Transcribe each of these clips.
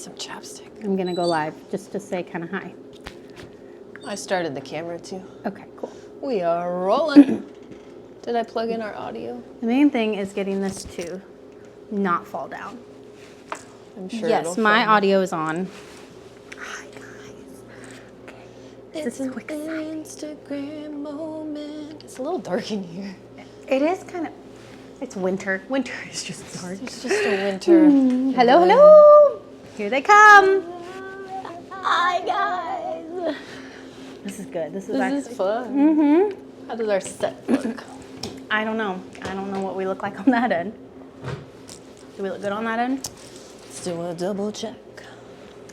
some chapstick. I'm gonna go live just to say kind of hi. I started the camera too. Okay, cool. We are rolling. Did I plug in our audio? The main thing is getting this to not fall down. I'm sure Yes, it'll my film. audio is on. Hi guys. Okay. It's This is an quick exciting. Instagram moment. It's a little dark in here. It is kind of. It's winter. Winter is just dark. It's just a winter. Hello, hello. Here they come. Hi guys. This is good. This is fun. Mm-hmm. How does our set look? I don't know. I don't know what we look like on that end. Do we look good on that end? Let's do a double check.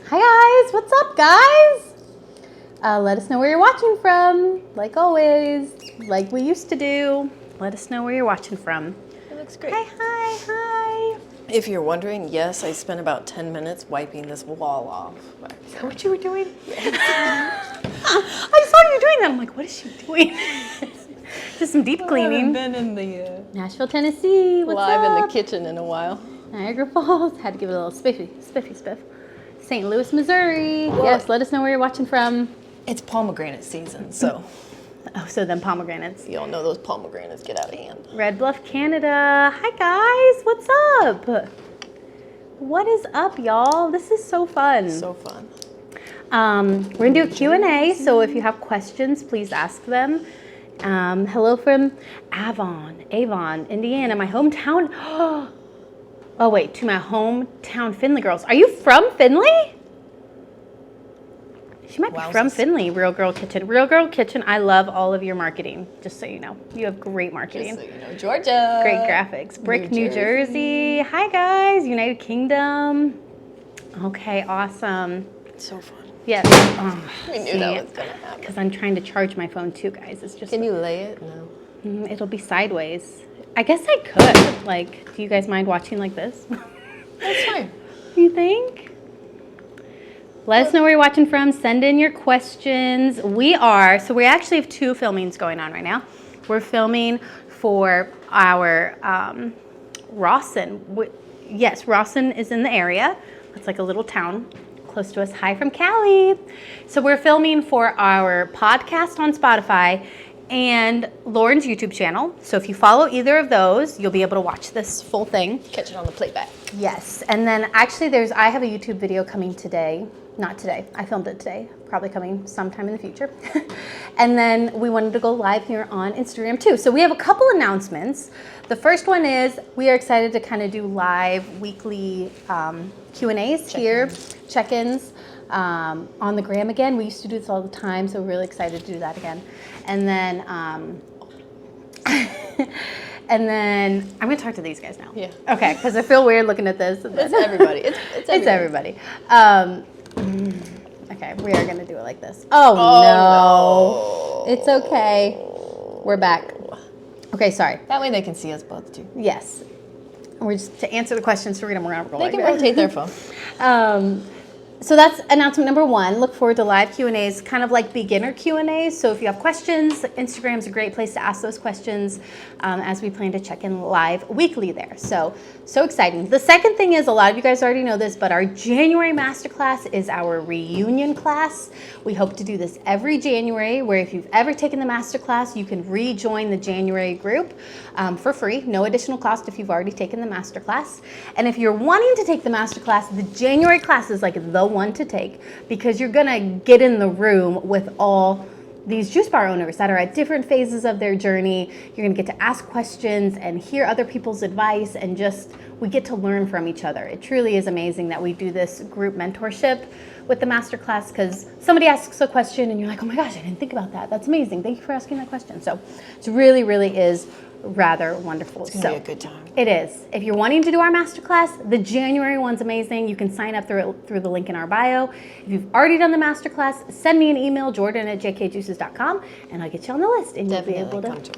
Hi guys. What's up, guys? Let us know where you're watching from. Like always, like we used to do. Let us know where you're watching from. It looks great. Hi. If you're wondering, yes, I spent about 10 minutes wiping this wall off. Is that what you were doing? I saw you doing that. I'm like, what is she doing? Just some deep cleaning. I haven't been in the Nashville, Tennessee. What's live up? in the kitchen in a while. Niagara Falls. Had to give it a little spiffy. St. Louis, Missouri. Well, Yes, let us know where you're watching from. It's pomegranate season, so Oh, so then pomegranates. you all know those pomegranates get out of hand. Red Bluff, Canada. Hi guys, what's up? What is up, y'all? This is so fun. So fun. We're gonna do a Q&A, so if you have questions, please ask them. Hello from Avon, Indiana, my hometown. Oh wait, to my hometown Findlay girls. Are you from Findlay? She might be from Findlay, Real Girl Kitchen. Real Girl Kitchen, I love all of your marketing, just so you know. You have great marketing. Just so you know, Georgia. Great graphics. Brick, New Jersey. Hi guys, United Kingdom. Okay, awesome. So fun. Yes. We knew that was gonna happen. Because I'm trying to charge my phone too, guys. It's just. Can you lay it? No. It'll be sideways. I guess I could. Like, do you guys mind watching like this? That's fine. You think? Let us know where you're watching from. Send in your questions. We actually have two filmings going on right now. We're filming for our Rawson. Yes, Rawson is in the area. It's like a little town close to us. Hi from Cali. So we're filming for our podcast on Spotify and Lauren's YouTube channel. So if you follow either of those, you'll be able to watch this full thing. Catch it on the playback. Yes, and then actually I have a YouTube video coming today. Not today, I filmed it today, probably coming sometime in the future. And then we wanted to go live here on Instagram too. So we have a couple announcements. The first one is we are excited to kind of do live weekly Q&As here, check-ins on the gram again. We used to do this all the time, so we're really excited to do that again. And then, and then I'm gonna talk to these guys now. Yeah. Okay, because I feel weird looking at this. It's everybody. It's everybody. It's everybody. Okay, we are gonna do it like this. Oh no. It's okay. We're back. Okay, sorry. That way they can see us both too. Yes. We're just to answer the questions, so we're gonna go They like can that. rotate their phone. So that's announcement number one. Look forward to live Q&As, kind of like beginner Q&As. So if you have questions, Instagram's a great place to ask those questions as we plan to check in live weekly there. So exciting. The second thing is, a lot of you guys already know this, but our January masterclass is our reunion class. We hope to do this every January, where if you've ever taken the masterclass, you can rejoin the January group for free, no additional cost if you've already taken the masterclass. And if you're wanting to take the masterclass, the January class is like the one to take, because you're gonna get in the room with all these juice bar owners that are at different phases of their journey. You're gonna get to ask questions and hear other people's advice, and we get to learn from each other. It truly is amazing that we do this group mentorship with the masterclass, because somebody asks a question and you're like, oh my gosh, I didn't think about that. That's amazing. Thank you for asking that question. So it really, really is rather wonderful. It's gonna be a good time. It is. If you're wanting to do our masterclass, the January one's amazing. You can sign up through the link in our bio. If you've already done the masterclass, send me an email, jordan@jkjuices.com, and I'll get you on the list, and Definitely you'll be able to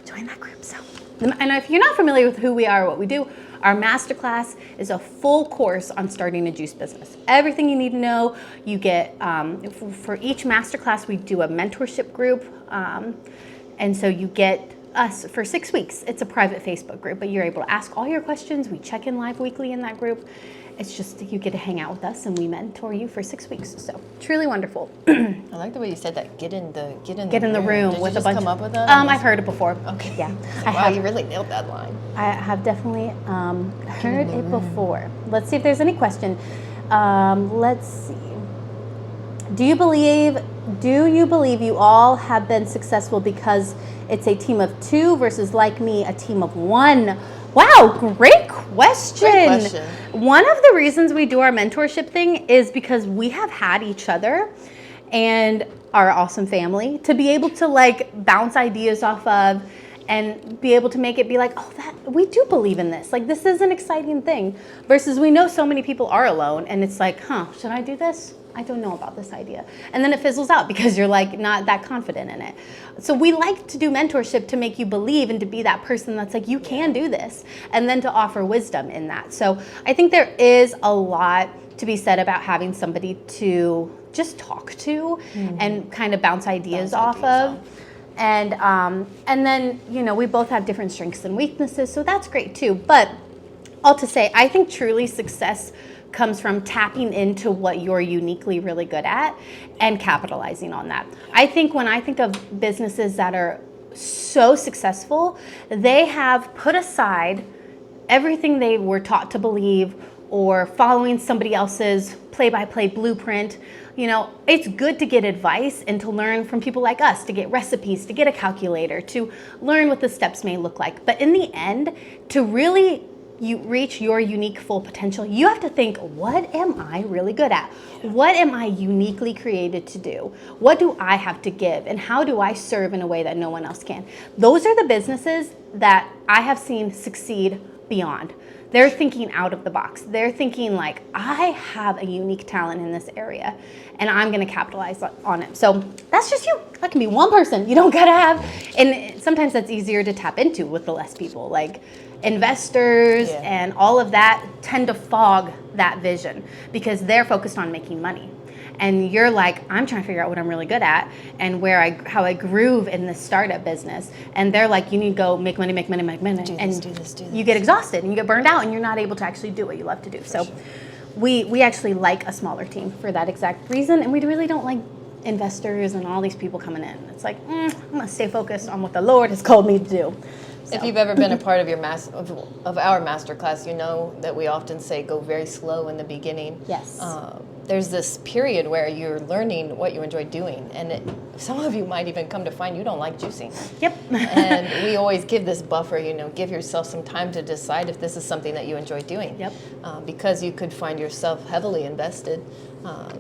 join that group. So, and if you're not familiar with who we are or what we do, our masterclass is a full course on starting a juice business. Everything you need to know. You get, for each masterclass, we do a mentorship group, and so you get us for 6 weeks. It's a private Facebook group, but you're able to ask all your questions. We check in live weekly in that group. It's just you get to hang out with us and we mentor you for 6 weeks. So truly wonderful. I like the way you said that. Get in the room. Did with you a bunch. Come up with that? I've heard it before. Okay. Yeah. Wow, you really nailed that line. I have definitely heard it before. Let's see if there's any question. Let's see. Do you believe you all have been successful because it's a team of 2 versus, like me, a team of 1? Wow, great question. Great question. One of the reasons we do our mentorship thing is because we have had each other and our awesome family to be able to like bounce ideas off of and be able to make it be like, oh, that we do believe in this. Like, this is an exciting thing. Versus we know so many people are alone and it's like, should I do this? I don't know about this idea. And then it fizzles out because you're like not that confident in it. So we like to do mentorship to make you believe and to be that person that's like, you can do this. And then to offer wisdom in that. So I think there is a lot to be said about having somebody to just talk to and kind of bounce ideas off of. And then, we both have different strengths and weaknesses. So that's great too. But all to say, I think truly success comes from tapping into what you're uniquely really good at and capitalizing on that. I think when I think of businesses that are so successful, they have put aside everything they were taught to believe or following somebody else's play-by-play blueprint. It's good to get advice and to learn from people like us, to get recipes, to get a calculator, to learn what the steps may look like. But in the end, to really you reach your unique full potential, you have to think, what am I really good at? What am I uniquely created to do? What do I have to give? And how do I serve in a way that no one else can? Those are the businesses that I have seen succeed beyond. They're thinking out of the box. They're thinking like, I have a unique talent in this area and I'm gonna capitalize on it. So that's just you. That can be one person. You don't gotta have, and sometimes that's easier to tap into with the less people. Like investors and all of that tend to fog that vision because they're focused on making money. And you're like, I'm trying to figure out what I'm really good at and how I groove in this startup business. And they're like, you need to go make money. Do this. You get exhausted and you get burned out and you're not able to actually do what you love to do. So we actually like a smaller team for that exact reason. And we really don't like investors and all these people coming in. It's like, I'm gonna stay focused on what the Lord has called me to do. So. If you've ever been a part of our masterclass, you know that we often say go very slow in the beginning. Yes. There's this period where you're learning what you enjoy doing, and some of you might even come to find you don't like juicing. Yep. And we always give this buffer, give yourself some time to decide if this is something that you enjoy doing. Yep. Because you could find yourself heavily invested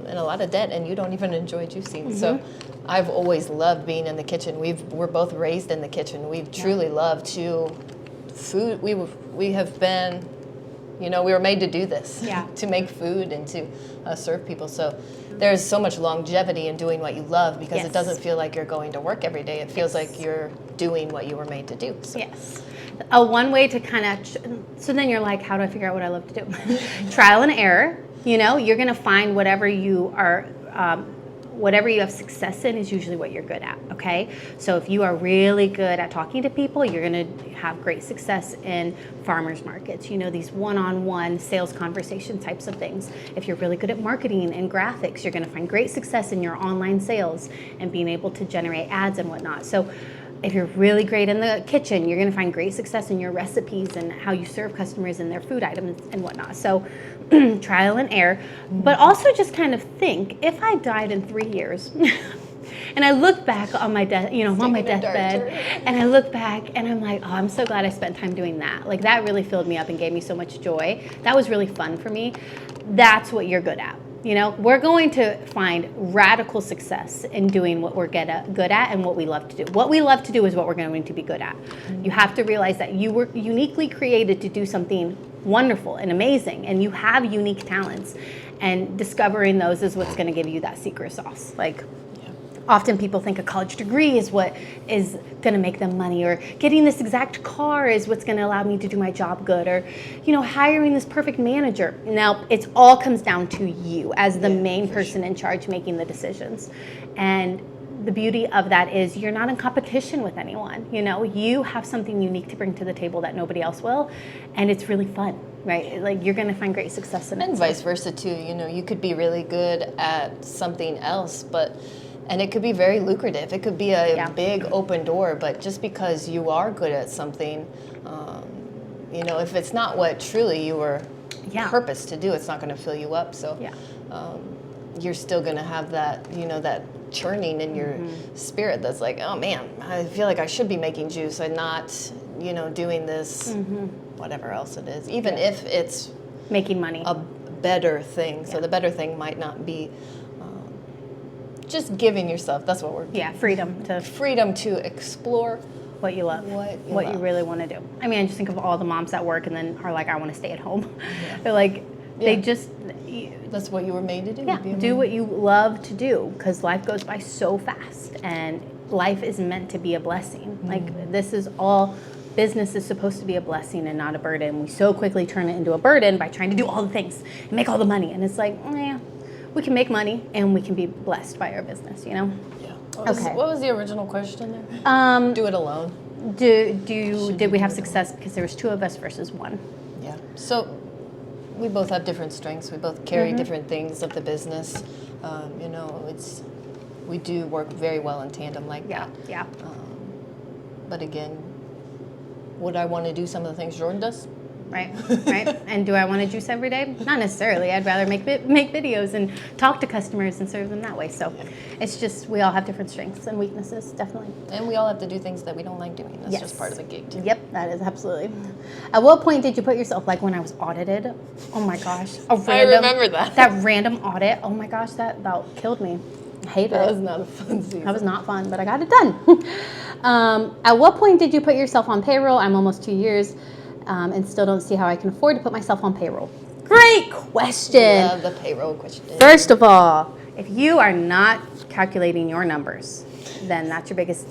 in a lot of debt, and you don't even enjoy juicing. Mm-hmm. So I've always loved being in the kitchen. We're both raised in the kitchen. We've truly loved food. We have been, we were made to do this, to make food and to serve people. So there's so much longevity in doing what you love because it doesn't feel like you're going to work every day. It feels like you're doing what you were made to do. So. Yes. One way to kind of, so then you're like, how do I figure out what I love to do? Trial and error. You're going to find whatever you have success in is usually what you're good at, okay? So if you are really good at talking to people, you're gonna have great success in farmers markets, these one-on-one sales conversation types of things. If you're really good at marketing and graphics, you're gonna find great success in your online sales and being able to generate ads and whatnot. So if you're really great in the kitchen, you're gonna find great success in your recipes and how you serve customers and their food items and whatnot. So trial and error, but also just kind of think, if I died in 3 years and I look back on my on my deathbed and I look back and I'm like, oh, I'm so glad I spent time doing that. Like that really filled me up and gave me so much joy. That was really fun for me. That's what you're good at. We're going to find radical success in doing what we're good at and what we love to do. What we love to do is what we're going to be good at. You have to realize that you were uniquely created to do something wonderful and amazing, and you have unique talents, and discovering those is what's going to give you that secret sauce. Often people think a college degree is what is going to make them money, or getting this exact car is what's going to allow me to do my job good, or hiring this perfect manager. Now, it all comes down to you as the main person in charge making the decisions. And the beauty of that is you're not in competition with anyone. You know, you have something unique to bring to the table that nobody else will, and it's really fun, right? Like you're going to find great success in it. And vice versa too. You know, you could be really good at something else, and it could be very lucrative. It could be a big open door, but just because you are good at something, you know, if it's not what truly you were purposed to do, it's not going to fill you up. So you're still going to have that, you know, that churning in your spirit that's like, oh man, I feel like I should be making juice and not, you know, doing this, whatever else it is, even if it's making money, a better thing. So the better thing might not be just giving yourself, that's what we're freedom to explore what you love, what you really want to do. I mean, I just think of all the moms that work and then are like, I want to stay at home. They're like, they just, that's what you were made to do. Yeah, do what you love to do, because life goes by so fast and life is meant to be a blessing. Like this is all, business is supposed to be a blessing and not a burden. We so quickly turn it into a burden by trying to do all the things and make all the money. And it's like, we can make money and we can be blessed by our business, you know? Yeah. What was the original question there? Do it alone. Did we have success because there was two of us versus one? Yeah. So we both have different strengths. We both carry different things of the business. You know, we do work very well in tandem like that. Yeah. But again, would I want to do some of the things Jordan does? Right. And do I want to juice every day? Not necessarily. I'd rather make videos and talk to customers and serve them that way. So it's just, we all have different strengths and weaknesses, definitely. And we all have to do things that we don't like doing. That's just part of the gig too. Yep, that is absolutely. At what point did you put yourself, like when I was audited? Oh my gosh. I remember that. That random audit. Oh my gosh, that about killed me. I hated it. That was not a fun season. That was not fun, but I got it done. At what point did you put yourself on payroll? I'm almost 2 years. And still don't see how I can afford to put myself on payroll. Great question. Love the payroll question. First of all, if you are not calculating your numbers, then that's your biggest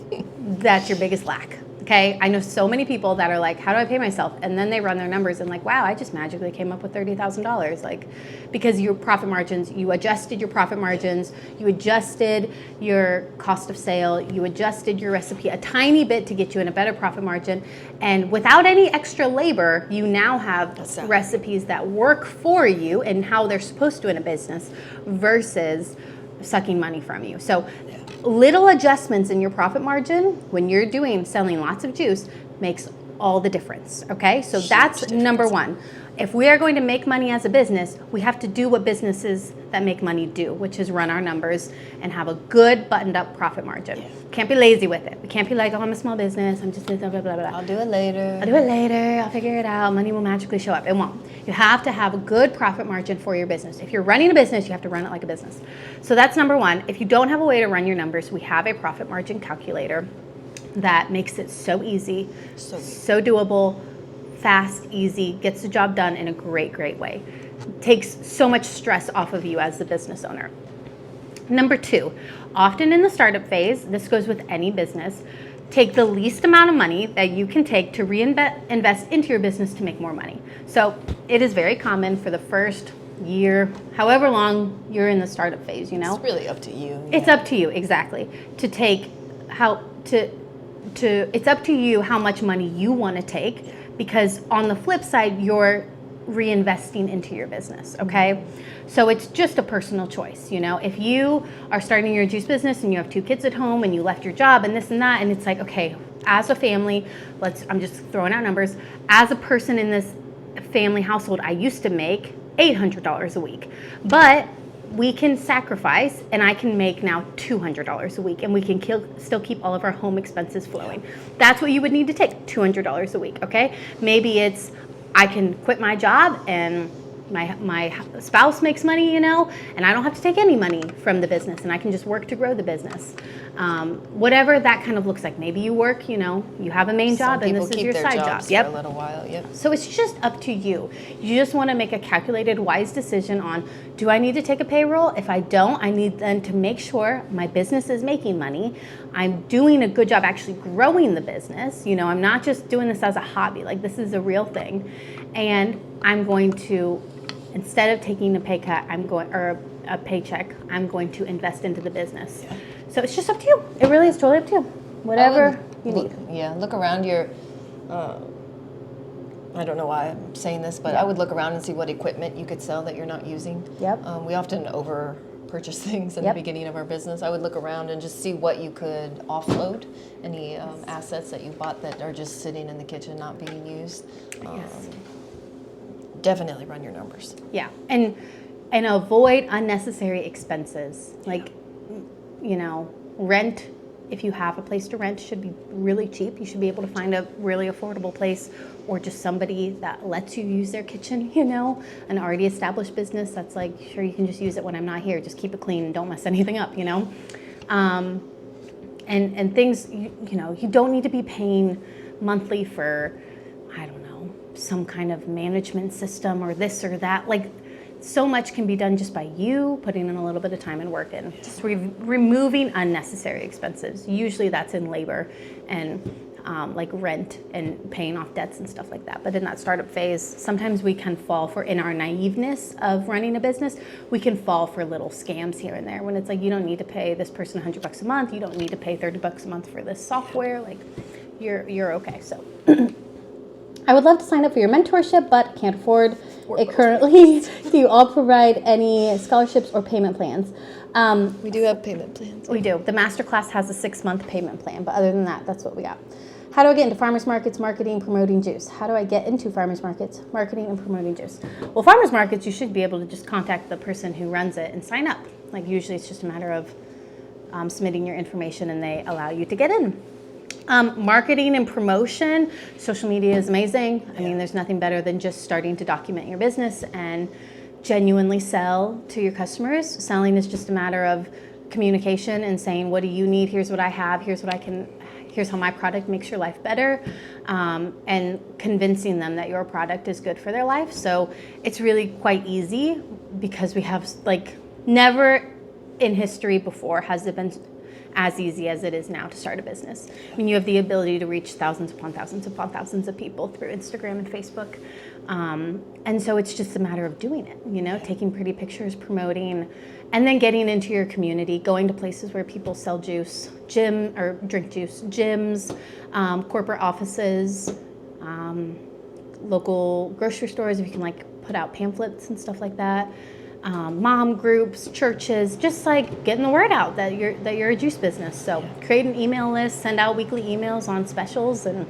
lack. Okay, I know so many people that are like, how do I pay myself? And then they run their numbers and like, wow, I just magically came up with $30,000. Like, because your profit margins, you adjusted your profit margins, you adjusted your cost of sale, you adjusted your recipe a tiny bit to get you in a better profit margin. And without any extra labor, you now have recipes that work for you and how they're supposed to in a business versus sucking money from you. So little adjustments in your profit margin when you're selling lots of juice makes all the difference, okay? So that's number one. If we are going to make money as a business, we have to do what businesses that make money do, which is run our numbers and have a good buttoned up profit margin. Can't be lazy with it. We can't be like, oh, I'm a small business, I'm just blah, blah, blah, blah. I'll do it later. I'll figure it out. Money will magically show up. It won't. You have to have a good profit margin for your business. If you're running a business, you have to run it like a business. So that's number one. If you don't have a way to run your numbers, we have a profit margin calculator that makes it so easy, so doable, fast, easy, gets the job done in a great way. Takes so much stress off of you as the business owner. Number two, often in the startup phase, this goes with any business, take the least amount of money that you can take to invest into your business to make more money. So it is very common for the first year, however long you're in the startup phase, you know? It's really up to you. It's up to you, exactly. It's up to you how much money you want to take, because on the flip side, you're reinvesting into your business, okay? So it's just a personal choice, you know? If you are starting your juice business and you have 2 kids at home and you left your job and this and that, and it's like, okay, as a family, I'm just throwing out numbers, as a person in this family household, I used to make $800 a week, but we can sacrifice and I can make now $200 a week and we can still keep all of our home expenses flowing. That's what you would need to take, $200 a week, okay? Maybe it's I can quit my job and my spouse makes money, you know, and I don't have to take any money from the business and I can just work to grow the business. Whatever that kind of looks like. Maybe you work, you know, you have a main job and this is your side job. For a little while, So it's just up to you. You just want to make a calculated, wise decision on, do I need to take a payroll? If I don't, I need then to make sure my business is making money. I'm doing a good job actually growing the business. You know, I'm not just doing this as a hobby. Like, this is a real thing. And I'm going to, instead of taking a pay cut, or a paycheck, I'm going to invest into the business. So it's just up to you. It really is totally up to you. Whatever you need. Look around your, I don't know why I'm saying this, but I would look around and see what equipment you could sell that you're not using. Yep. We often over purchase things in the beginning of our business. I would look around and just see what you could offload, any assets that you bought that are just sitting in the kitchen not being used. Definitely run your numbers. Yeah, and avoid unnecessary expenses. Like, you know, rent, if you have a place to rent, should be really cheap. You should be able to find a really affordable place, or just somebody that lets you use their kitchen, you know, an already established business that's like, sure, you can just use it when I'm not here. Just keep it clean and don't mess anything up, you know. And things, you know, you don't need to be paying monthly for, I don't know, some kind of management system or this or that. Like, so much can be done just by you putting in a little bit of time and work in. Just removing unnecessary expenses. Usually that's in labor and like rent and paying off debts and stuff like that. But in that startup phase, sometimes we can fall for, in our naiveness of running a business, we can fall for little scams here and there when it's like, you don't need to pay this person $100 a month. You don't need to pay $30 a month for this software. Like, you're okay. So I would love to sign up for your mentorship, but can't afford it currently. Do you all provide any scholarships or payment plans? We do have payment plans. We do. The masterclass has a 6-month payment plan, but other than that, that's what we got. How do I get into farmers markets, marketing, promoting juice? How do I get into farmers markets, marketing, and promoting juice? Well, farmers markets, you should be able to just contact the person who runs it and sign up. Like, usually it's just a matter of submitting your information and they allow you to get in. Marketing and promotion, social media is amazing. I mean, there's nothing better than just starting to document your business and genuinely sell to your customers. Selling is just a matter of communication and saying, what do you need? Here's what I have. Here's what I can, here's how my product makes your life better. And convincing them that your product is good for their life. So it's really quite easy because we have, like, never in history before has it been as easy as it is now to start a business. I mean, you have the ability to reach thousands upon thousands upon thousands of people through Instagram and Facebook. And so it's just a matter of doing it, you know, taking pretty pictures, promoting, and then getting into your community, going to places where people sell juice, drink juice, gyms, corporate offices, local grocery stores, if you can, like, put out pamphlets and stuff like that. Mom groups, churches, just like getting the word out that you're a juice business. So create an email list, send out weekly emails on specials and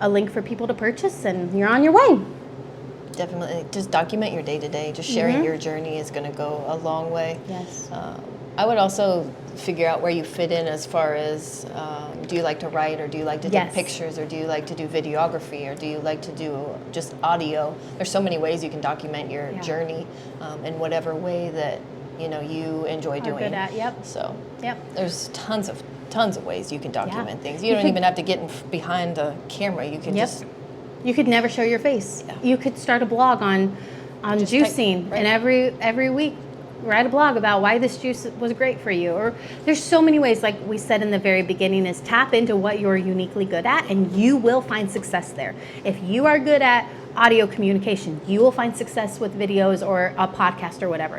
a link for people to purchase, and you're on your way. Definitely, just document your day-to-day. Just sharing your journey is going to go a long way. Yes. I would also figure out where you fit in as far as, do you like to write, or do you like to take pictures, or do you like to do videography, or do you like to do just audio? There's so many ways you can document your journey in whatever way that you enjoy doing. Good at, yep. So yep. there's tons of ways you can document things. You don't even have to get behind the camera. You can just. You could never show your face. Yeah. You could start a blog on juicing, and every week write a blog about why this juice was great for you. Or there's so many ways, like we said in the very beginning, is tap into what you're uniquely good at, and you will find success there. If you are good at audio communication, you will find success with videos or a podcast or whatever,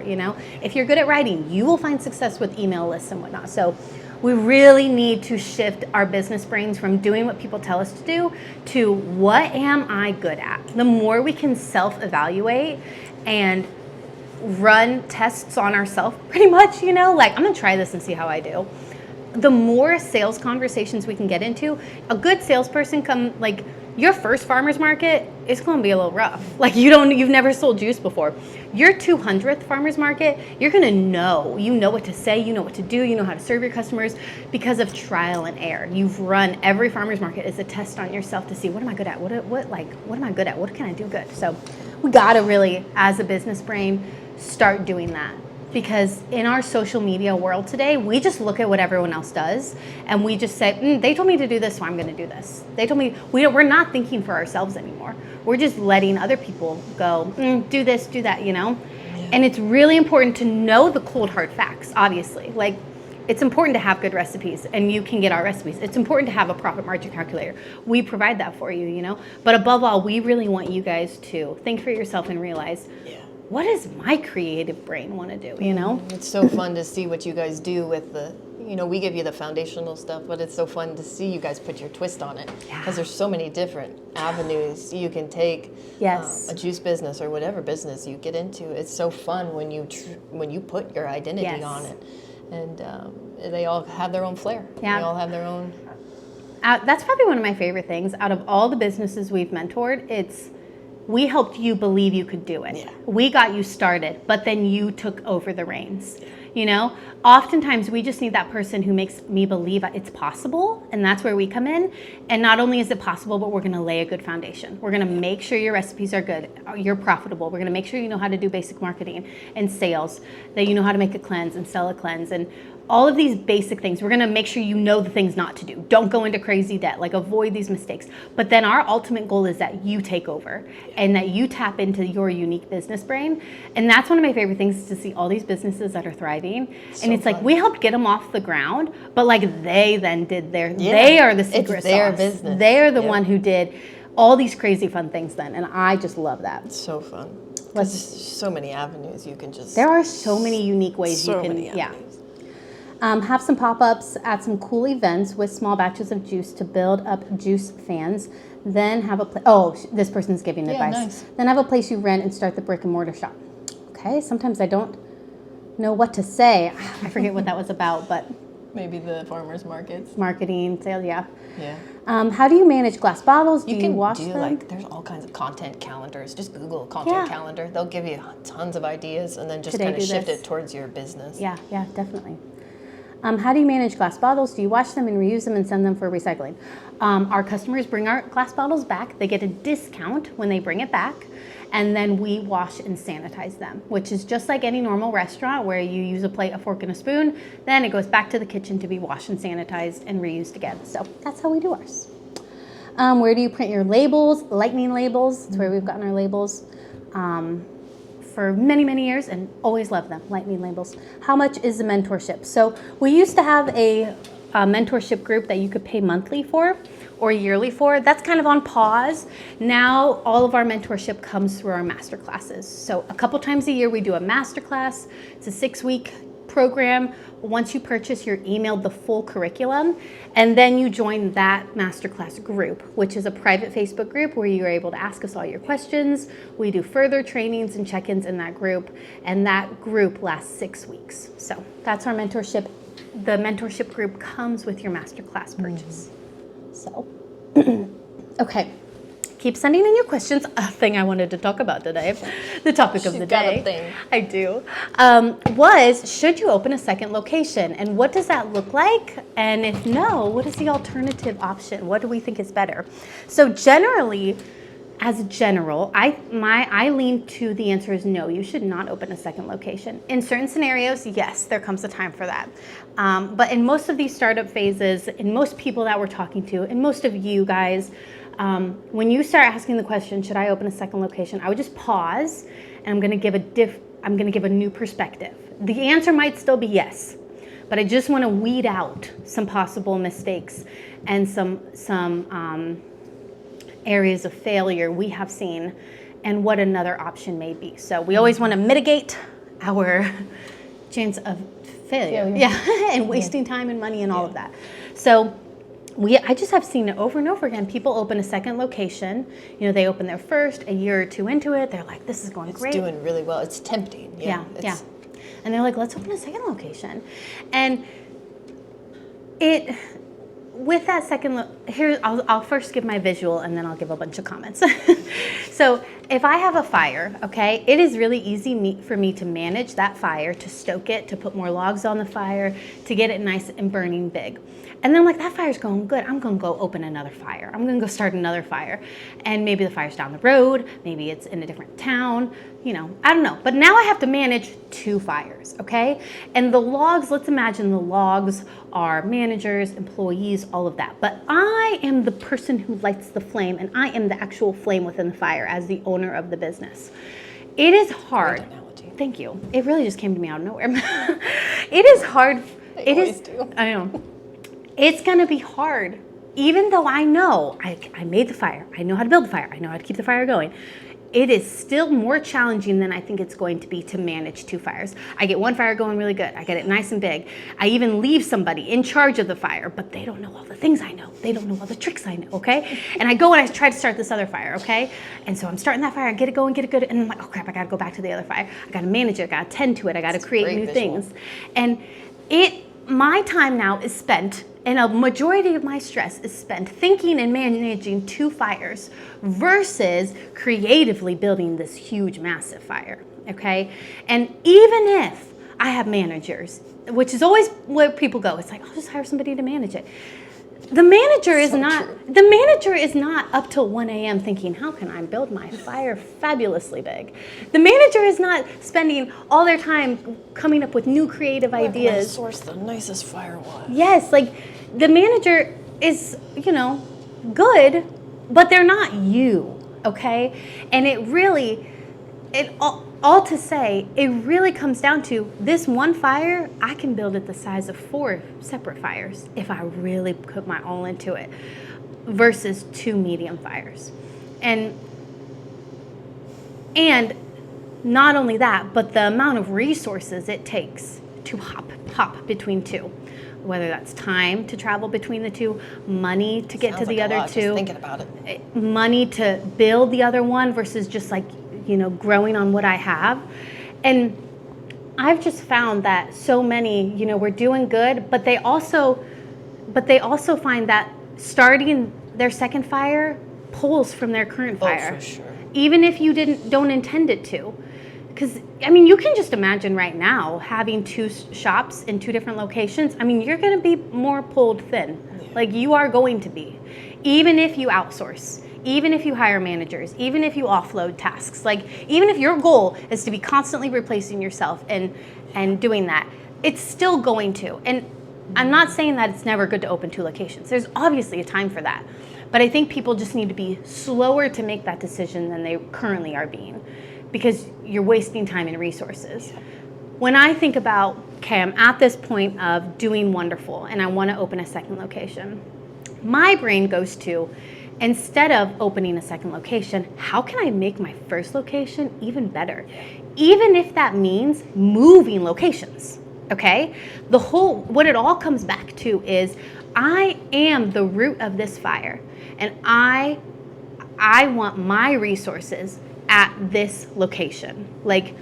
If you're good at writing, you will find success with email lists and whatnot. So we really need to shift our business brains from doing what people tell us to do to what am I good at? The more we can self-evaluate and run tests on ourselves, pretty much, like, I'm gonna try this and see how I do. The more sales conversations we can get into, a good salesperson your first farmer's market, it's gonna be a little rough. Like, you've never sold juice before. Your 200th farmer's market, you're gonna know. You know what to say, you know what to do, you know how to serve your customers because of trial and error. You've run every farmer's market as a test on yourself to see, what am I good at? What am I good at? What can I do good? So we gotta really, as a business brain, start doing that. Because in our social media world today, we just look at what everyone else does and we just say, they told me to do this, so I'm gonna do this. They told me, we're not thinking for ourselves anymore. We're just letting other people go, do this, do that, Yeah. And it's really important to know the cold hard facts, obviously. Like, it's important to have good recipes, and you can get our recipes. It's important to have a profit margin calculator. We provide that for you, But above all, we really want you guys to think for yourself and realize, what does my creative brain want to do, It's so fun to see what you guys do with the you know, we give you the foundational stuff, but it's so fun to see you guys put your twist on it, because there's so many different avenues you can take. Yes. A juice business or whatever business you get into, it's so fun when you put your identity on it, and they all have their own flair. Yeah. They all have their own. That's probably one of my favorite things. Out of all the businesses we've mentored, we helped you believe you could do it. Yeah. We got you started, but then you took over the reins. You know, oftentimes we just need that person who makes me believe it's possible, and that's where we come in. And not only is it possible, but we're going to lay a good foundation. We're going to make sure your recipes are good, you're profitable. We're going to make sure you know how to do basic marketing and sales, that you know how to make a cleanse and sell a cleanse, and all of these basic things. We're going to make sure you know the things not to do. Don't go into crazy debt, like avoid these mistakes. But then our ultimate goal is that you take over and that you tap into your unique business brain. And that's one of my favorite things, is to see all these businesses that are thriving. And it's like, we helped get them off the ground, but like they then did they are the secret sauce. It's their business. They're the one who did all these crazy fun things then. And I just love that. It's so fun. There's so many avenues you can just. There are so many unique ways you can, have some pop-ups at some cool events with small batches of juice to build up juice fans. Then have this person's giving advice. Nice. Then have a place you rent and start the brick and mortar shop. Okay, sometimes I don't know what to say. I forget what that was about, but maybe the farmers markets. Marketing, sales, yeah. Yeah. How do you manage glass bottles? Do you wash them? Like, there's all kinds of content calendars. Just Google content calendar. They'll give you tons of ideas, and then just kind of shift it towards your business. Yeah, definitely. How do you manage glass bottles? Do you wash them and reuse them and send them for recycling? Our customers bring our glass bottles back. They get a discount when they bring it back. And then we wash and sanitize them, which is just like any normal restaurant where you use a plate, a fork, and a spoon. Then it goes back to the kitchen to be washed and sanitized and reused again. So that's how we do ours. Where do you print your labels? Lightning labels. That's where we've gotten our labels. For many, many years, and always love them, lightning labels. How much is the mentorship? So we used to have a mentorship group that you could pay monthly for or yearly for. That's kind of on pause. Now all of our mentorship comes through our master classes. So a couple times a year we do a master class. It's a 6-week program. Once you purchase, you're emailed the full curriculum, and then you join that masterclass group, which is a private Facebook group where you're able to ask us all your questions. We do further trainings and check-ins in that group, and that group lasts 6 weeks. So that's our mentorship. The mentorship group comes with your masterclass purchase. So, okay. Keep sending in your questions. A thing I wanted to talk about today, the topic of the day. Got a thing. I do. Was, should you open a second location? And what does that look like? And if no, what is the alternative option? What do we think is better? So generally, as a general, I lean to the answer is no, you should not open a second location. In certain scenarios, yes, there comes a time for that. But in most of these startup phases, in most people that we're talking to, and most of you guys, when you start asking the question, should I open a second location? I would just pause, and I'm going to give a new perspective. The answer might still be yes, but I just want to weed out some possible mistakes and some areas of failure we have seen, and what another option may be. So we always want to mitigate our chance of failure. And wasting time and money and all of that. So I just have seen it over and over again. People open a second location. You know, they open their first, a year or two into it. They're like, this is going great. It's doing really well. It's tempting. Yeah. And they're like, let's open a second location. And with that second, I'll first give my visual, and then I'll give a bunch of comments. So if I have a fire, okay, it is really easy for me to manage that fire, to stoke it, to put more logs on the fire, to get it nice and burning big. And then, like, that fire's going good. I'm going to go open another fire. I'm going to go start another fire. And maybe the fire's down the road. Maybe it's in a different town. You know, I don't know. But now I have to manage 2 fires, okay? And the logs, let's imagine the logs are managers, employees, all of that. But I am the person who lights the flame, and I am the actual flame within the fire as the owner of the business. It is hard. Great analogy. Thank you. It really just came to me out of nowhere. It is hard. They always do. I know. It's going to be hard, even though I know I made the fire. I know how to build the fire. I know how to keep the fire going. it is still more challenging than I think it's going to be to manage 2 fires. I get 1 fire going really good. I get it nice and big. I even leave somebody in charge of the fire, but they don't know all the things I know. They don't know all the tricks I know, okay? And I go and I try to start this other fire, okay? And so I'm starting that fire, I get it going, get it good, and I'm like, oh crap, I gotta go back to the other fire. I gotta manage it, I gotta tend to it, I gotta create new things. And my time now is spent, and a majority of my stress is spent thinking and managing 2 fires versus creatively building this huge, massive fire, okay? And even if I have managers, which is always where people go, it's like, I'll just hire somebody to manage it. The manager is not up till 1 a.m. thinking, how can I build my fire fabulously big? The manager is not spending all their time coming up with new creative ideas. Source the nicest firewood. Yes, like the manager is, good, but they're not you, okay? And it really, all to say, it really comes down to this 1 fire, I can build it the size of 4 separate fires if I really put my all into it versus 2 medium fires. And not only that, but the amount of resources it takes to hop between 2, whether that's time to travel between the 2, money to get to the other 2, just thinking about it, money to build the other one versus just like, growing on what I have. And I've just found that so many, we're doing good, but they also find that starting their second fire pulls from their current fire. Oh, for sure. Even if you don't intend it to. Because, you can just imagine right now having 2 shops in 2 different locations. You're going to be more pulled thin. Yeah. Like you are going to be. Even if you outsource, even if you hire managers, even if you offload tasks, like even if your goal is to be constantly replacing yourself and doing that, it's still going to. And I'm not saying that it's never good to open 2 locations. There's obviously a time for that. But I think people just need to be slower to make that decision than they currently are being, because you're wasting time and resources. When I think about, okay, I'm at this point of doing wonderful and I want to open a second location, my brain goes to, instead of opening a second location, how can I make my first location even better? Even if that means moving locations, okay? What it all comes back to is I am the root of this fire, and I want my resources at this location. Like,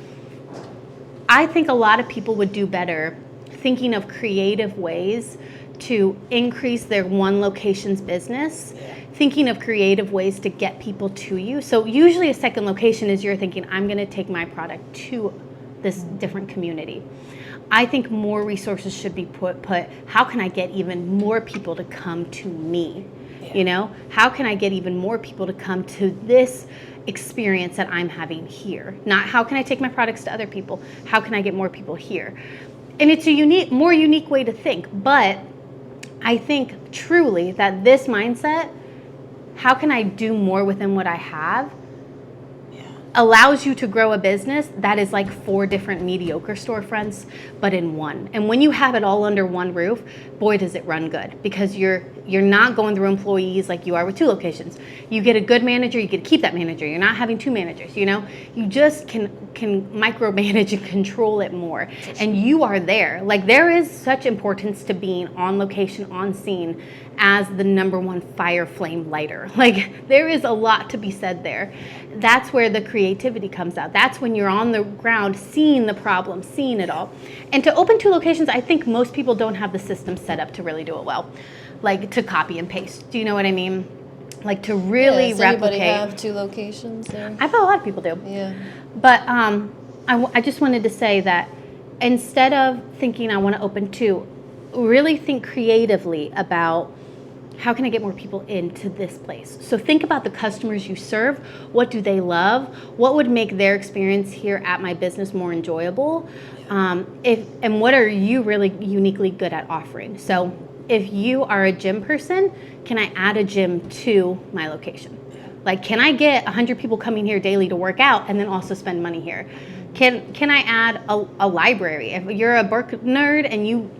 I think a lot of people would do better thinking of creative ways to increase their one location's business, thinking of creative ways to get people to you. So usually a second location is you're thinking, I'm going to take my product to this different community. I think more resources should be put, how can I get even more people to come to me? How can I get even more people to come to this experience that I'm having here? Not how can I take my products to other people? How can I get more people here? And it's a more unique way to think, but I think truly that this mindset, how can I do more within what I have, allows you to grow a business that is like 4 different mediocre storefronts, but in one. And when you have it all under one roof, boy, does it run good, because you're not going through employees like you are with 2 locations. You get a good manager, you get to keep that manager. You're not having 2 managers, You just can micromanage and control it more. And you are there. Like, there is such importance to being on location, on scene, as the #1 fire flame lighter. Like, there is a lot to be said there. That's where the creativity comes out. That's when you're on the ground seeing the problem, seeing it all. And to open 2 locations, I think most people don't have the system set up to really do it well. Like, to copy and paste. Do you know what I mean? Like, to really does replicate. Anybody have 2 locations there? I bet a lot of people do. Yeah. But I just wanted to say that instead of thinking I want to open 2, really think creatively about, how can I get more people into this place? So think about the customers you serve. What do they love? What would make their experience here at my business more enjoyable? And what are you really uniquely good at offering? So if you are a gym person, can I add a gym to my location? Like, can I get 100 people coming here daily to work out and then also spend money here? Can I add a library? If you're a book nerd and you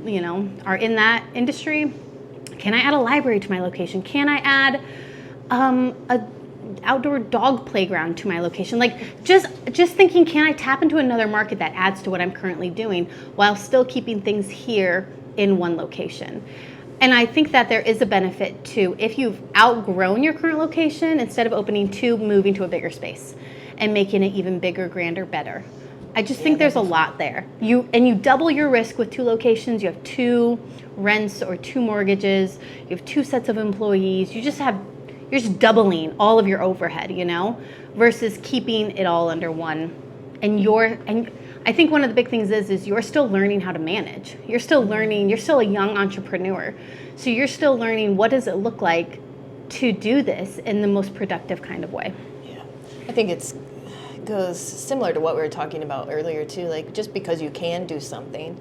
are in that industry, can I add a library to my location? Can I add outdoor dog playground to my location. Like just thinking, can I tap into another market that adds to what I'm currently doing while still keeping things here in one location? And I think that there is a benefit to, if you've outgrown your current location, instead of opening 2, moving to a bigger space and making it even bigger, grander, better. I just think there's a lot there. You double your risk with 2 locations. You have 2 rents or 2 mortgages. You have 2 sets of employees. You're just doubling all of your overhead, versus keeping it all under one. And I think one of the big things is you're still learning how to manage. You're still learning. You're still a young entrepreneur, so you're still learning what does it look like to do this in the most productive kind of way. Yeah, I think it goes similar to what we were talking about earlier too. Like, just because you can do something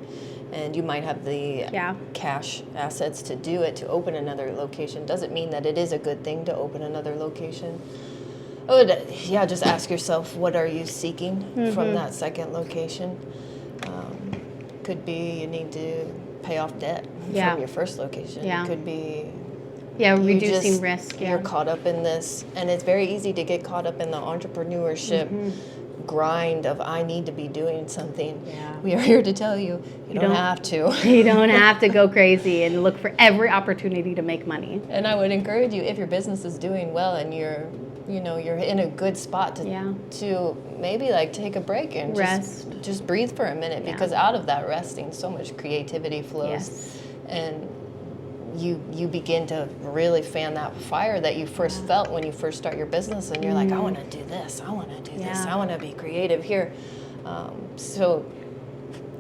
and you might have the cash assets to do it, to open another location, doesn't mean that it is a good thing to open another location. I would, just ask yourself, what are you seeking from that second location? Could be you need to pay off debt from your first location. Yeah. It could be reducing risk. You're caught up in this, and it's very easy to get caught up in the entrepreneurship grind of, I need to be doing something. Yeah. We are here to tell you, you don't have to. You don't have to go crazy and look for every opportunity to make money. And I would encourage you, if your business is doing well and you're in a good spot to maybe like take a break and just breathe for a minute, because out of that resting, so much creativity flows, and you begin to really fan that fire that you first felt when you first start your business, and you're like, I want to do this, I want to do this, I want to be creative here. So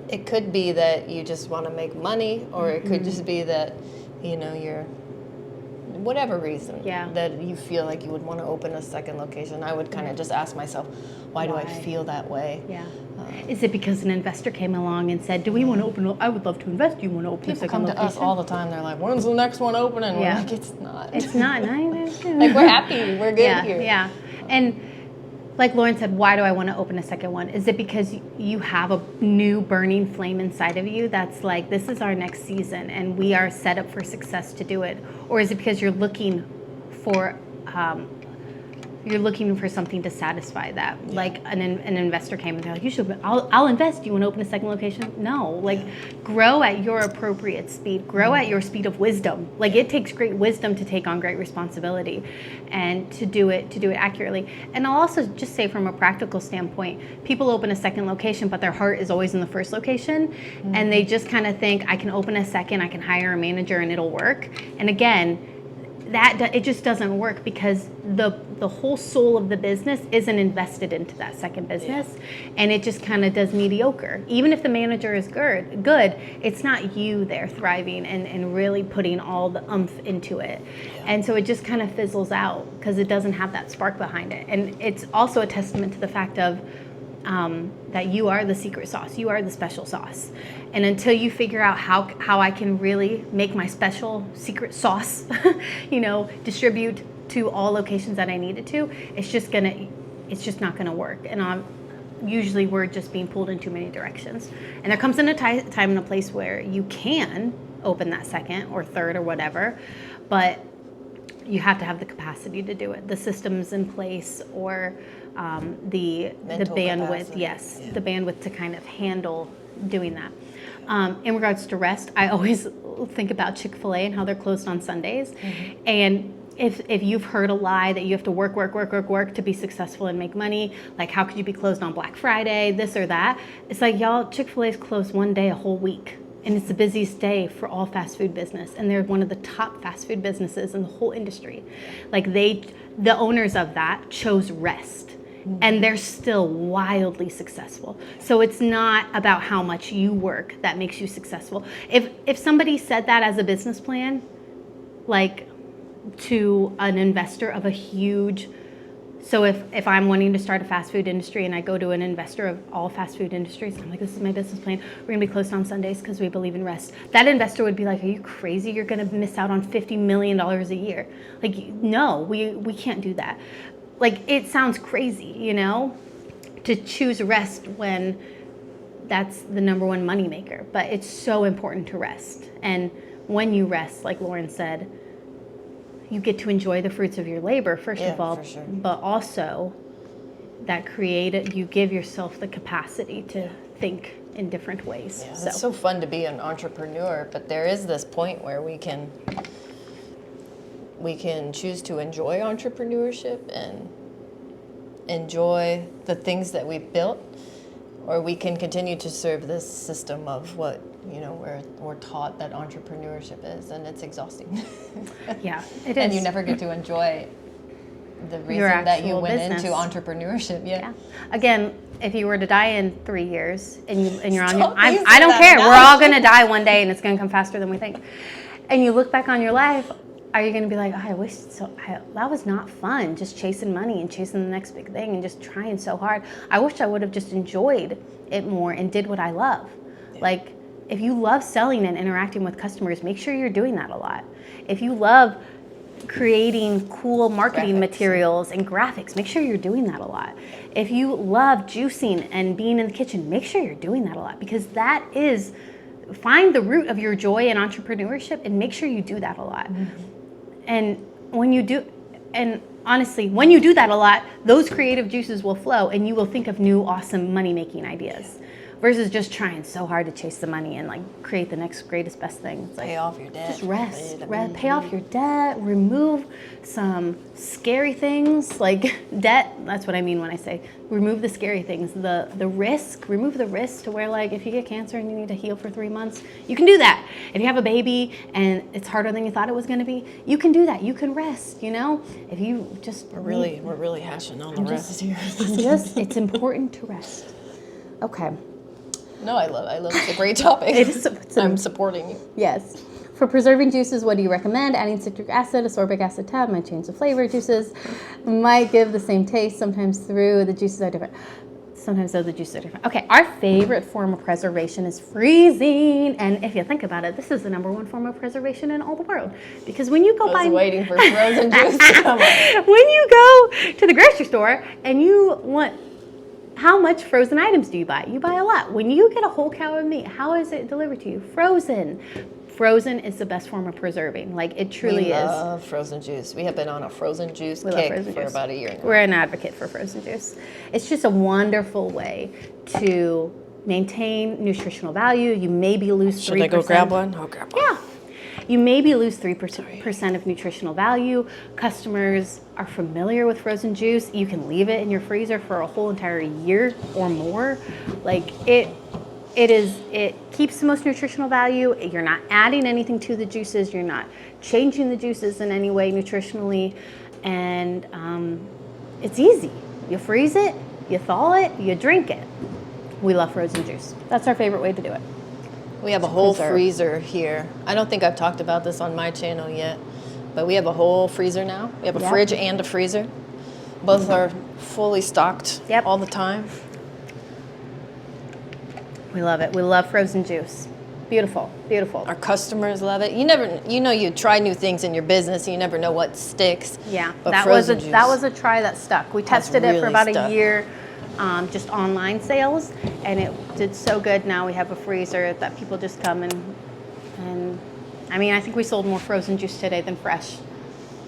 it could be that you just want to make money, or it could just be that you're, whatever reason that you feel like you would want to open a second location. I would kind of just ask myself, why do I feel that way? Is it because an investor came along and said, do we want to open, I would love to invest, do you want to open a second location? People come to us all the time, they're like, when's the next one opening? We're like, it's not. It's not. Like, we're happy, we're good here. Yeah, and like Lauren said, why do I want to open a second one? Is it because you have a new burning flame inside of you that's like, this is our next season and we are set up for success to do it? Or is it because you're looking for something to satisfy that? Like an investor came and they're like, I'll invest. Do you want to open a second location? No, like grow at your appropriate speed, grow at your speed of wisdom. Like it takes great wisdom to take on great responsibility and to do it accurately. And I'll also just say, from a practical standpoint, people open a second location, but their heart is always in the first location. And they just kind of think, I can open a second, I can hire a manager and it'll work. And again, it just doesn't work, because the whole soul of the business isn't invested into that second business, and it just kind of does mediocre. Even if the manager is good, it's not you there thriving and really putting all the oomph into it. And so it just kind of fizzles out because it doesn't have that spark behind it. And it's also a testament to the fact of that you are the secret sauce, you are the special sauce. And until you figure out how I can really make my special secret sauce, distribute to all locations that I need it to, it's just not gonna work. And usually we're just being pulled in too many directions. And there comes in a time and a place where you can open that second or third or whatever, but you have to have the capacity to do it, the systems in place, or the bandwidth, the bandwidth to kind of handle doing that. In regards to rest, I always think about Chick-fil-A and how they're closed on Sundays. And if you've heard a lie that you have to work to be successful and make money, like how could you be closed on Black Friday, this or that? It's like, y'all, Chick-fil-A is closed one day a whole week. And it's the busiest day for all fast food business. And they're one of the top fast food businesses in the whole industry. Like the owners of that chose rest. And they're still wildly successful. So it's not about how much you work that makes you successful. If somebody said that as a business plan, like to an investor of a huge, so if I'm wanting to start a fast food industry and I go to an investor of all fast food industries, and I'm like, this is my business plan, we're gonna be closed on Sundays because we believe in rest. That investor would be like, are you crazy? You're gonna miss out on $50 million a year. Like, no, we can't do that. Like, it sounds crazy, to choose rest when that's the number one moneymaker. But it's so important to rest. And when you rest, like Lauren said, you get to enjoy the fruits of your labor, first of Yeah, all, for sure. but also that you give yourself the capacity to think in different ways. Yeah, it's so fun to be an entrepreneur, but there is this point where we can choose to enjoy entrepreneurship and enjoy the things that we've built, or we can continue to serve this system of what, you know, we're taught that entrepreneurship is, and it's exhausting. Yeah, it is. And you never get to enjoy the reason Your that you actual went business. into entrepreneurship. Yeah. Again, if you were to die in 3 years and you're on Stop your, using I don't that care. We're all analogy. going to die one day, and it's going to come faster than we think. And you look back on your life, are you going to be like, oh, that was not fun, just chasing money and chasing the next big thing and just trying so hard. I wish I would have just enjoyed it more and did what I love. Yeah. Like, if you love selling and interacting with customers, make sure you're doing that a lot. If you love creating cool marketing Graphics, materials and graphics, make sure you're doing that a lot. If you love juicing and being in the kitchen, make sure you're doing that a lot, because that is, find the root of your joy in entrepreneurship and make sure you do that a lot. Mm-hmm. And when you do, and honestly, when you do that a lot, those creative juices will flow and you will think of new, awesome money-making ideas. Versus just trying so hard to chase the money and like create the next greatest best thing. It's like, Pay off your debt. just rest, pay off your debt, remove some scary things like debt. That's what I mean when I say remove the scary things, the risk, remove the risk to where, like, if you get cancer and you need to heal for 3 months, you can do that. If you have a baby and it's harder than you thought it was going to be, you can do that. You can rest, you know? If you just We're really hashing on the rest here. it's important to rest. Okay. No, I love it. It's a great topic. I'm supporting you. Yes. For preserving juices, what do you recommend? Adding citric acid, ascorbic acid tab might change the flavor. Juices might give the same taste. Sometimes the juices are different. Sometimes though the juices are different. Okay, our favorite form of preservation is freezing. And if you think about it, this is the #1 form of preservation in all the world. Because when you go buy... I was waiting for frozen juice to come up. When you go to the grocery store and you want... How much frozen items do you buy? You buy a lot. When you get a whole cow of meat, how is it delivered to you? Frozen. Frozen is the best form of preserving. Like, it truly is. We love frozen juice. We have been on a frozen juice kick for about a year now. We're an advocate for frozen juice. It's just a wonderful way to maintain nutritional value. You maybe lose 3%. Should I go grab one? I'll grab one. Yeah. You maybe lose 3% of nutritional value. Customers are familiar with frozen juice. You can leave it in your freezer for a whole entire year or more. Like, it keeps the most nutritional value. You're not adding anything to the juices. You're not changing the juices in any way nutritionally. And it's easy. You freeze it, you thaw it, you drink it. We love frozen juice. That's our favorite way to do it. We have a whole freezer here. I don't think I've talked about this on my channel yet, but we have a whole freezer now. We have a fridge and a freezer. Both are fully stocked all the time. We love it. We love frozen juice. Beautiful, beautiful. Our customers love it. You try new things in your business, you never know what sticks. Yeah, but that was a try that stuck. We tested it for about a year. Just online sales, and it did so good. Now we have a freezer that people just come and I mean, I think we sold more frozen juice today than fresh,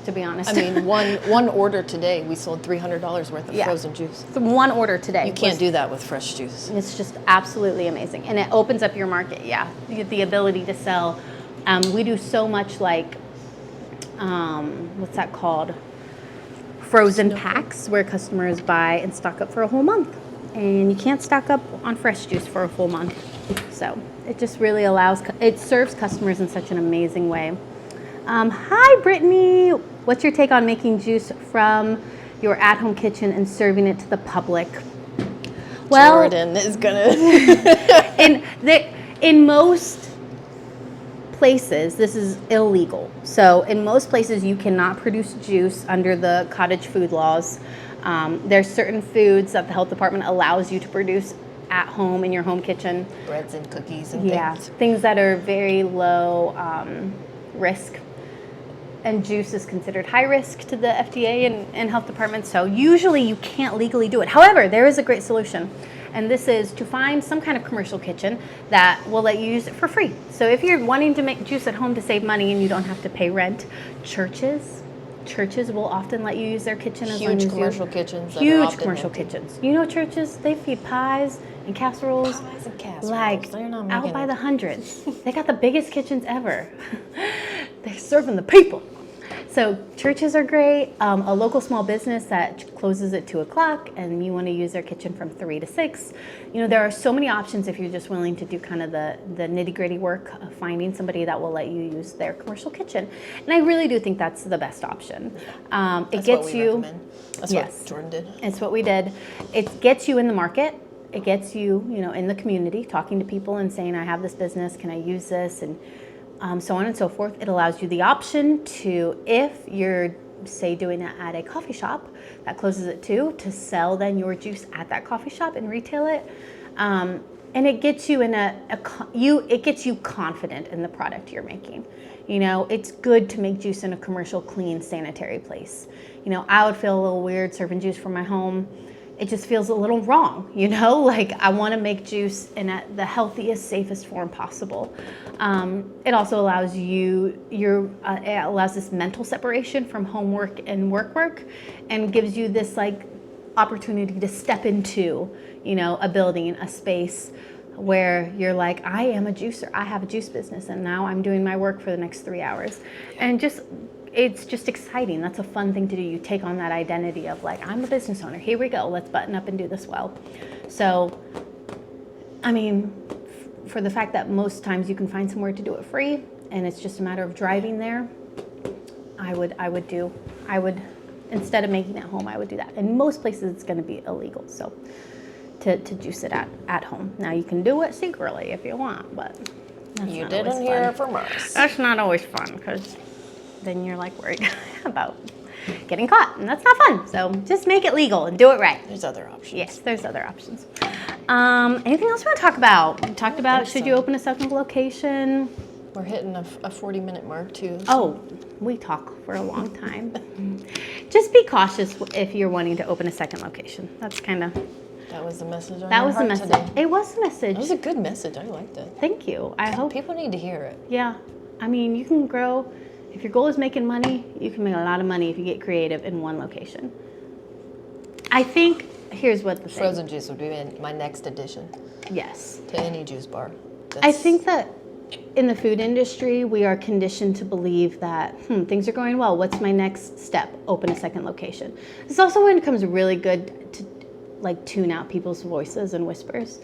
to be honest. I mean, one order today, we sold $300 worth of frozen juice. So one order today. You can't do that with fresh juice. It's just absolutely amazing, and it opens up your market. Yeah, you get the ability to sell. We do so much, like, what's that called? Frozen packs, where customers buy and stock up for a whole month, and you can't stock up on fresh juice for a full month. So it just really it serves customers in such an amazing way. Hi Brittany, what's your take on making juice from your at-home kitchen and serving it to the public? Well, Jordan is gonna in most places, this is illegal. So in most places, you cannot produce juice under the cottage food laws. There's certain foods that the health department allows you to produce at home in your home kitchen. Breads and cookies and things. Things that are very low risk. And juice is considered high risk to the FDA and health department. So usually you can't legally do it. However, there is a great solution. And this is to find some kind of commercial kitchen that will let you use it for free. So if you're wanting to make juice at home to save money and you don't have to pay rent, churches, Churches will often let you use their kitchen as long as Huge commercial kitchens. That are Huge often commercial empty. kitchens. You know, churches, they feed pies and casseroles. Pies and casseroles. Like They're not out making by it. the hundreds. They got the biggest kitchens ever. They're serving the people. So churches are great. A local small business that closes at 2:00 and you want to use their kitchen from 3 to 6. You know, there are so many options if you're just willing to do kind of the nitty-gritty work of finding somebody that will let you use their commercial kitchen. And I really do think that's the best option. It That's gets what we you. recommend. That's Yes. what Jordan did. It's what we did. It gets you in the market. It gets you, you know, in the community, talking to people and saying, I have this business, can I use this? And so on and so forth. It allows you the option to, if you're, say, doing it at a coffee shop that closes at 2, to sell then your juice at that coffee shop and retail it. And it gets you in it gets you confident in the product you're making. You know, it's good to make juice in a commercial, clean, sanitary place. You know, I would feel a little weird serving juice from my home. It just feels a little wrong, you know? Like, I want to make juice in the healthiest, safest form possible. It also allows it allows this mental separation from homework and work, and gives you this like opportunity to step into, you know, a building, a space where you're like, I am a juicer. I have a juice business, and now I'm doing my work for the next 3 hours. And it's just exciting. That's a fun thing to do. You take on that identity of like, I'm a business owner. Here we go. Let's button up and do this well. So, I mean, for the fact that most times you can find somewhere to do it free, and it's just a matter of driving there, I would instead of making it at home, I would do that. In most places, it's going to be illegal. So, to juice it at home. Now you can do it secretly if you want, but that's You not didn't always hear fun. it from us. That's not always fun because then you're like worried about getting caught, and that's not fun. So just make it legal and do it right. There's other options. Yes, there's other options. Anything else you want to talk about? We talked about think should so. you open a second location? We're hitting a 40-minute mark too. Oh, we talk for a long time. Just be cautious if you're wanting to open a second location. That's kind of. That was the message on That your was the heart message. today. It was the message. That was a good message. I liked it. Thank you. I hope. People need to hear it. Yeah. I mean, you can grow. If your goal is making money, you can make a lot of money if you get creative in one location. I think, here's what the thing. Frozen juice would be my next addition Yes. to any juice bar. I think that in the food industry, we are conditioned to believe that, things are going well. What's my next step? Open a second location. It's also when it becomes really good to like tune out people's voices and whispers,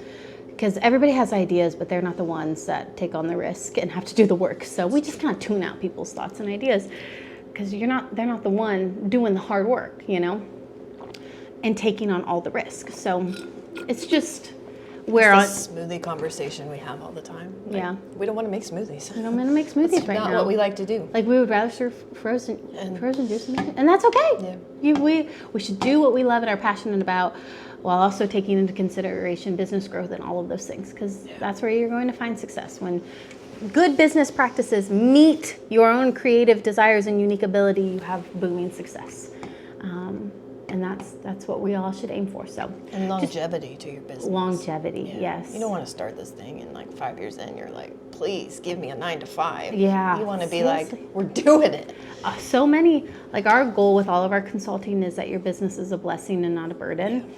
because everybody has ideas, but they're not the ones that take on the risk and have to do the work. So we just kind of tune out people's thoughts and ideas, because they're not the one doing the hard work, you know, and taking on all the risk. So it's just It's the smoothie conversation we have all the time. Like, Yeah. We don't want to make smoothies. I'm gonna make smoothies It's right not now. what we like to do. Like, we would rather serve frozen juice, and that's okay. Yeah. We should do what we love and are passionate about, while also taking into consideration business growth and all of those things, because that's where you're going to find success. When good business practices meet your own creative desires and unique ability, you have booming success. And that's what we all should aim for. So, And longevity to your business. longevity, Yeah. yes. You don't want to start this thing and like 5 years in, you're like, please give me a 9 to 5. Yeah, You want to be seriously. like, we're doing it. So many, like, our goal with all of our consulting is that your business is a blessing and not a burden.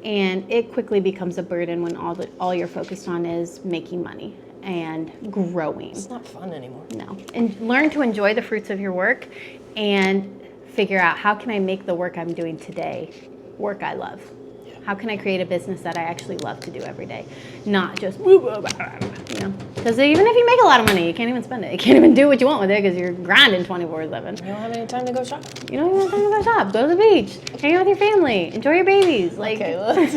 And it quickly becomes a burden when all you're focused on is making money and growing. It's not fun anymore. No. And learn to enjoy the fruits of your work and figure out, how can I make the work I'm doing today work I love? Yeah. How can I create a business that I actually love to do every day? Not just, you know, because even if you make a lot of money, you can't even spend it. You can't even do what you want with it because you're grinding 24/7. You don't have any time to go shop. You don't even have time to go shop. Go to the beach. Hang out with your family. Enjoy your babies. Like, Okay, let's.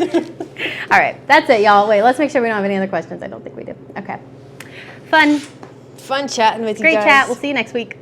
all right, that's it, y'all. Wait, let's make sure we don't have any other questions. I don't think we do. Okay. Fun. Fun chatting with you Great guys. chat. We'll see you next week.